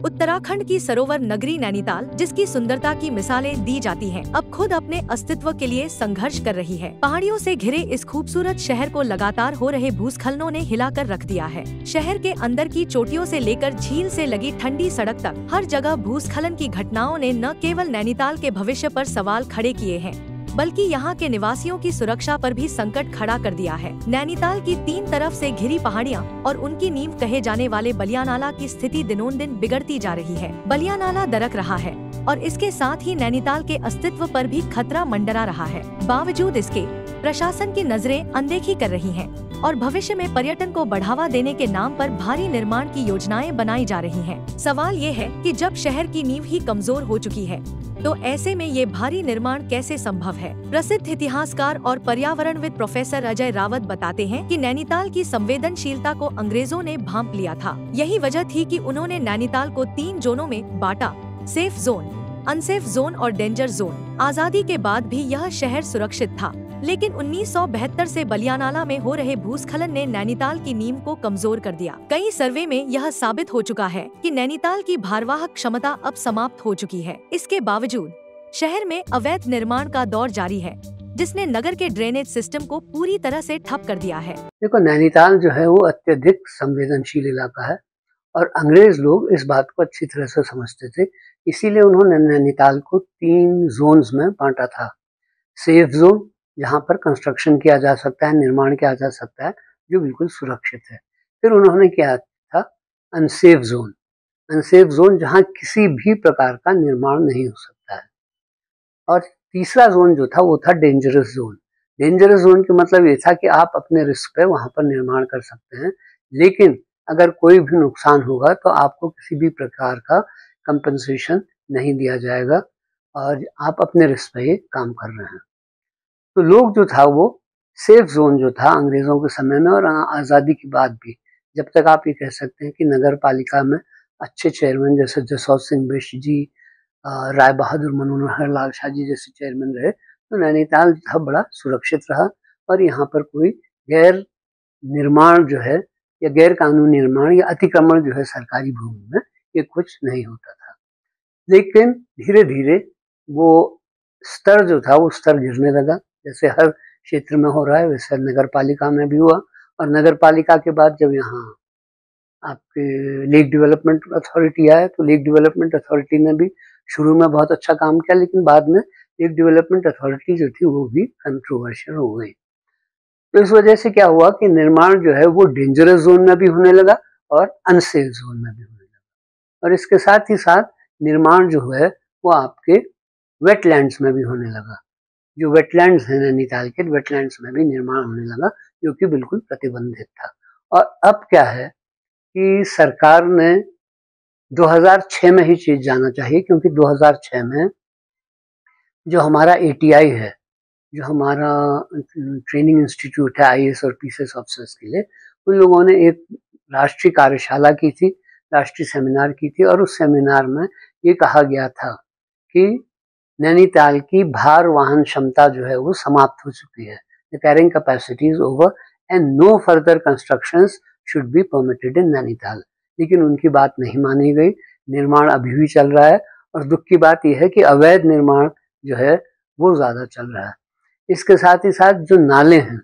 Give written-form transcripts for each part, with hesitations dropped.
उत्तराखंड की सरोवर नगरी नैनीताल, जिसकी सुंदरता की मिसालें दी जाती हैं, अब खुद अपने अस्तित्व के लिए संघर्ष कर रही है। पहाड़ियों से घिरे इस खूबसूरत शहर को लगातार हो रहे भूस्खलनों ने हिलाकर रख दिया है। शहर के अंदर की चोटियों से लेकर झील से लगी ठंडी सड़क तक हर जगह भूस्खलन की घटनाओं ने न केवल नैनीताल के भविष्य पर सवाल खड़े किए हैं, बल्कि यहाँ के निवासियों की सुरक्षा पर भी संकट खड़ा कर दिया है। नैनीताल की 3 तरफ से घिरी पहाड़ियाँ और उनकी नींव कहे जाने वाले बलिया नाला की स्थिति दिनों-दिन बिगड़ती जा रही है। बलिया नाला दरक रहा है और इसके साथ ही नैनीताल के अस्तित्व पर भी खतरा मंडरा रहा है। बावजूद इसके प्रशासन की नजरें अनदेखी कर रही हैं और भविष्य में पर्यटन को बढ़ावा देने के नाम पर भारी निर्माण की योजनाएं बनाई जा रही हैं। सवाल ये है कि जब शहर की नींव ही कमजोर हो चुकी है, तो ऐसे में ये भारी निर्माण कैसे संभव है? प्रसिद्ध इतिहासकार और पर्यावरणविद प्रोफेसर अजय रावत बताते हैं कि नैनीताल की संवेदनशीलता को अंग्रेजों ने भांप लिया था। यही वजह थी कि उन्होंने नैनीताल को 3 जोनों में बांटा: सेफ जोन, अनसेफ जोन और डेंजर जोन। आजादी के बाद भी यह शहर सुरक्षित था, लेकिन 1972 से बलियानाला में हो रहे भूस्खलन ने नैनीताल की नींव को कमजोर कर दिया। कई सर्वे में यह साबित हो चुका है कि नैनीताल की भारवाहक क्षमता अब समाप्त हो चुकी है। इसके बावजूद शहर में अवैध निर्माण का दौर जारी है, जिसने नगर के ड्रेनेज सिस्टम को पूरी तरह से ठप कर दिया है। देखो, नैनीताल जो है वो अत्यधिक संवेदनशील इलाका है और अंग्रेज लोग इस बात को अच्छी तरह से समझते थे। इसीलिए उन्होंने नैनीताल को 3 जोन्स में बांटा था। सेफ जोन, जहाँ पर कंस्ट्रक्शन किया जा सकता है, निर्माण किया जा सकता है, जो बिल्कुल सुरक्षित है। फिर उन्होंने किया था अनसेफ जोन। अनसेफ जोन जहाँ किसी भी प्रकार का निर्माण नहीं हो सकता है। और तीसरा जोन जो था वो था डेंजरस जोन। डेंजरस जोन का मतलब ये था कि आप अपने रिस्क पे वहाँ पर निर्माण कर सकते हैं, लेकिन अगर कोई भी नुकसान होगा तो आपको किसी भी प्रकार का कंपनसेशन नहीं दिया जाएगा और आप अपने रिस्क पे ये काम कर रहे हैं। तो लोग जो था वो सेफ जोन जो था अंग्रेजों के समय में और आज़ादी के बाद भी, जब तक आप ये कह सकते हैं कि नगर पालिका में अच्छे चेयरमैन जैसे जसौत सिंह बिष्ट जी, राय बहादुर मनोहर लाल शाह जी जैसे चेयरमैन रहे, तो नैनीताल था बड़ा सुरक्षित रहा और यहाँ पर कोई गैर निर्माण जो है या गैर कानूनी निर्माण या अतिक्रमण जो है सरकारी भूमि में, ये कुछ नहीं होता था। लेकिन धीरे धीरे वो स्तर जो था वो स्तर गिरने लगा। जैसे हर क्षेत्र में हो रहा है वैसे नगर पालिका में भी हुआ। और नगर पालिका के बाद जब यहाँ आपके लेक डेवलपमेंट अथॉरिटी आया, तो लेक डेवलपमेंट अथॉरिटी ने भी शुरू में बहुत अच्छा काम किया, लेकिन बाद में लेक डेवलपमेंट अथॉरिटी जो थी वो भी कंट्रोवर्शियल हो गई। तो इस वजह से क्या हुआ कि निर्माण जो है वो डेंजरस जोन में भी होने लगा और अनसेफ जोन में भी होने लगा। और इसके साथ ही साथ निर्माण जो है वो आपके वेटलैंड्स में भी होने लगा। जो वेटलैंड्स हैं नैनीताल के, वेटलैंड्स में भी निर्माण होने लगा, जो कि बिल्कुल प्रतिबंधित था। और अब क्या है कि सरकार ने 2006 में ही चीज जाना चाहिए, क्योंकि 2006 में जो हमारा ATI है, जो हमारा ट्रेनिंग इंस्टीट्यूट है IAS और PCS ऑफिसर्स के लिए, उन लोगों ने एक राष्ट्रीय कार्यशाला की थी, राष्ट्रीय सेमिनार की थी। और उस सेमिनार में ये कहा गया था कि नैनीताल की भार वाहन क्षमता जो है वो समाप्त हो चुकी है। The carrying capacity is over and no further constructions should be permitted in Nainital. लेकिन उनकी बात नहीं मानी गई, निर्माण अभी भी चल रहा है। और दुख की बात यह है कि अवैध निर्माण जो है वो ज़्यादा चल रहा है। इसके साथ ही साथ जो नाले हैं,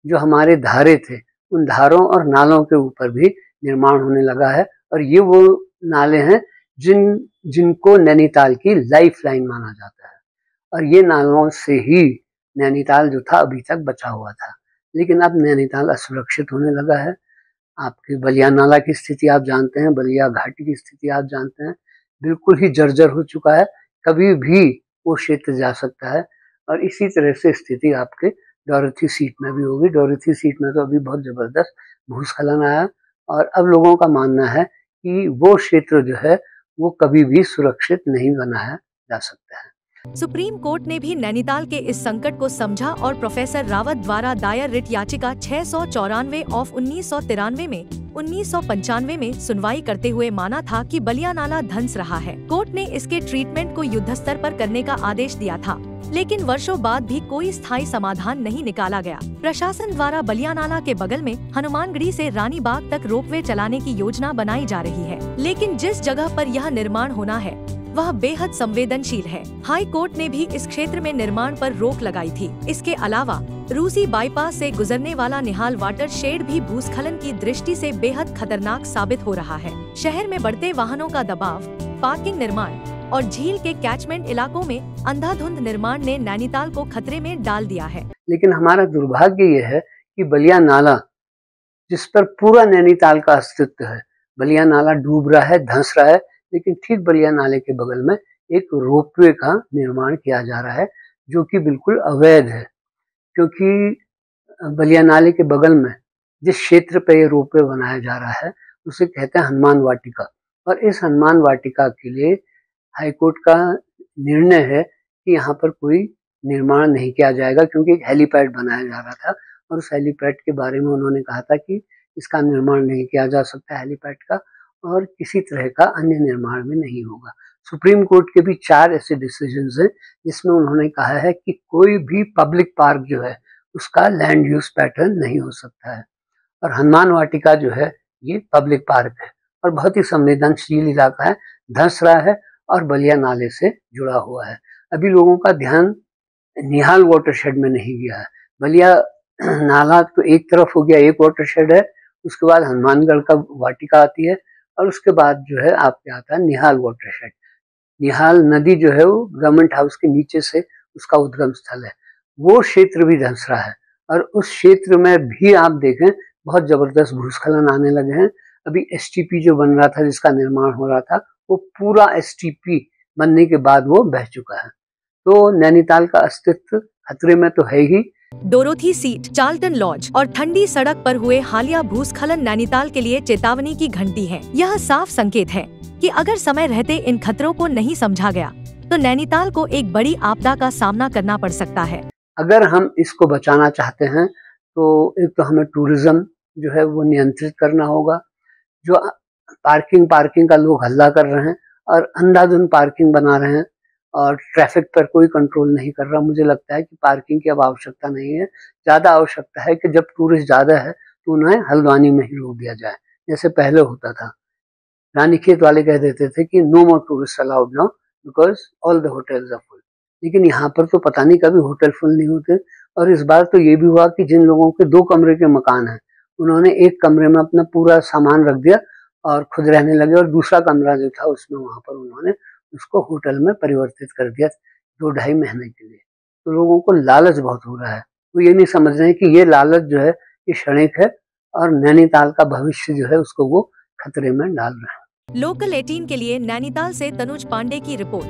जो हमारे धारे थे, उन धारों और नालों के ऊपर भी निर्माण होने लगा है। और ये वो नाले हैं जिनको नैनीताल की लाइफ लाइन माना जाता है। और ये नालों से ही नैनीताल जो था अभी तक बचा हुआ था। लेकिन अब नैनीताल असुरक्षित होने लगा है। आपके बलिया नाला की स्थिति आप जानते हैं, बलिया घाटी की स्थिति आप जानते हैं, बिल्कुल ही जर्जर हो चुका है। कभी भी वो क्षेत्र जा सकता है। और इसी तरह से स्थिति आपके डोरथी सीट में भी होगी। डोरथी सीट में तो अभी बहुत जबरदस्त भूस्खलन आया और अब लोगों का मानना है कि वो क्षेत्र जो है वो कभी भी सुरक्षित नहीं बनाया जा सकता है। सुप्रीम कोर्ट ने भी नैनीताल के इस संकट को समझा और प्रोफेसर रावत द्वारा दायर रिट याचिका 694 ऑफ 1993 में 1995 में सुनवाई करते हुए माना था कि बलिया नाला धंस रहा है। कोर्ट ने इसके ट्रीटमेंट को युद्धस्तर पर करने का आदेश दिया था, लेकिन वर्षों बाद भी कोई स्थायी समाधान नहीं निकाला गया। प्रशासन द्वारा बलिया नाला के बगल में हनुमानगढ़ी से रानी बाग तक रोपवे चलाने की योजना बनाई जा रही है, लेकिन जिस जगह पर यह निर्माण होना है वह बेहद संवेदनशील है। हाई कोर्ट ने भी इस क्षेत्र में निर्माण पर रोक लगाई थी। इसके अलावा रूसी बाईपास से गुजरने वाला निहाल वाटर शेड भी भूस्खलन की दृष्टि से बेहद खतरनाक साबित हो रहा है। शहर में बढ़ते वाहनों का दबाव, पार्किंग निर्माण और झील के कैचमेंट इलाकों में अंधाधुंध निर्माण ने नैनीताल को खतरे में डाल दिया है। लेकिन हमारा दुर्भाग्य ये है कि बलिया नाला, जिस पर पूरा नैनीताल का अस्तित्व है, बलिया नाला डूब रहा है, धंस रहा है। लेकिन ठीक बलिया नाले के बगल में एक रोपवे का निर्माण किया जा रहा है, जो कि बिल्कुल अवैध है, क्योंकि बलिया नाले के बगल में जिस क्षेत्र पे ये रोपवे बनाया जा रहा है उसे कहते हैं हनुमान वाटिका, और इस हनुमान वाटिका के लिए हाईकोर्ट का निर्णय है कि यहाँ पर कोई निर्माण नहीं किया जाएगा, क्योंकि एक हेलीपैड बनाया जा रहा था और उस हेलीपैड के बारे में उन्होंने कहा था कि इसका निर्माण नहीं किया जा सकता हेलीपैड का, और किसी तरह का अन्य निर्माण भी नहीं होगा। सुप्रीम कोर्ट के भी 4 ऐसे डिसीजंस हैं जिसमें उन्होंने कहा है कि कोई भी पब्लिक पार्क जो है उसका लैंड यूज पैटर्न नहीं हो सकता है, और हनुमान वाटिका जो है ये पब्लिक पार्क है और बहुत ही संवेदनशील इलाका है, धंस रहा है और बलिया नाले से जुड़ा हुआ है। अभी लोगों का ध्यान निहाल वाटरशेड में नहीं गया है। बलिया नाला तो एक तरफ हो गया, एक वाटरशेड है, उसके बाद हनुमानगढ़ का वाटिका आती है और उसके बाद जो है आपके आता है निहाल वाटरशेड। निहाल नदी जो है वो गवर्नमेंट हाउस के नीचे से उसका उद्गम स्थल है, वो क्षेत्र भी धंस रहा है और उस क्षेत्र में भी आप देखें बहुत जबरदस्त भूस्खलन आने लगे हैं। अभी एसटीपी जो बन रहा था, जिसका निर्माण हो रहा था, वो पूरा एसटीपी बनने के बाद वो बह चुका है। तो नैनीताल का अस्तित्व खतरे में तो है ही। डोरोथी सीट, चार्ल्टन लॉज और ठंडी सड़क पर हुए हालिया भूस्खलन नैनीताल के लिए चेतावनी की घंटी है। यह साफ संकेत है कि अगर समय रहते इन खतरों को नहीं समझा गया तो नैनीताल को एक बड़ी आपदा का सामना करना पड़ सकता है। अगर हम इसको बचाना चाहते हैं तो एक तो हमें टूरिज्म जो है वो नियंत्रित करना होगा। जो पार्किंग का लोग हल्ला कर रहे हैं और अंधाधुंध पार्किंग बना रहे हैं और ट्रैफिक पर कोई कंट्रोल नहीं कर रहा, मुझे लगता है कि पार्किंग की अब आवश्यकता नहीं है। ज़्यादा आवश्यकता है कि जब टूरिस्ट ज़्यादा है तो उन्हें हल्द्वानी में ही रोक दिया जाए, जैसे पहले होता था। रानीखेत वाले कह देते थे कि no more tourist allowed now because all the hotels are full, लेकिन यहाँ पर तो पता नहीं कभी होटल फुल नहीं होते। और इस बार तो ये भी हुआ कि जिन लोगों के 2 कमरे के मकान हैं, उन्होंने एक कमरे में अपना पूरा सामान रख दिया और खुद रहने लगे, और दूसरा कमरा जो था उसमें वहां पर उन्होंने उसको होटल में परिवर्तित कर दिया 2-2.5 महीने के लिए। तो लोगों को लालच बहुत हो रहा है, वो ये नहीं समझ रहे हैं कि ये लालच जो है ये क्षणिक है और नैनीताल का भविष्य जो है उसको वो खतरे में डाल रहे हैं। लोकल 18 के लिए नैनीताल से तनुज पांडे की रिपोर्ट।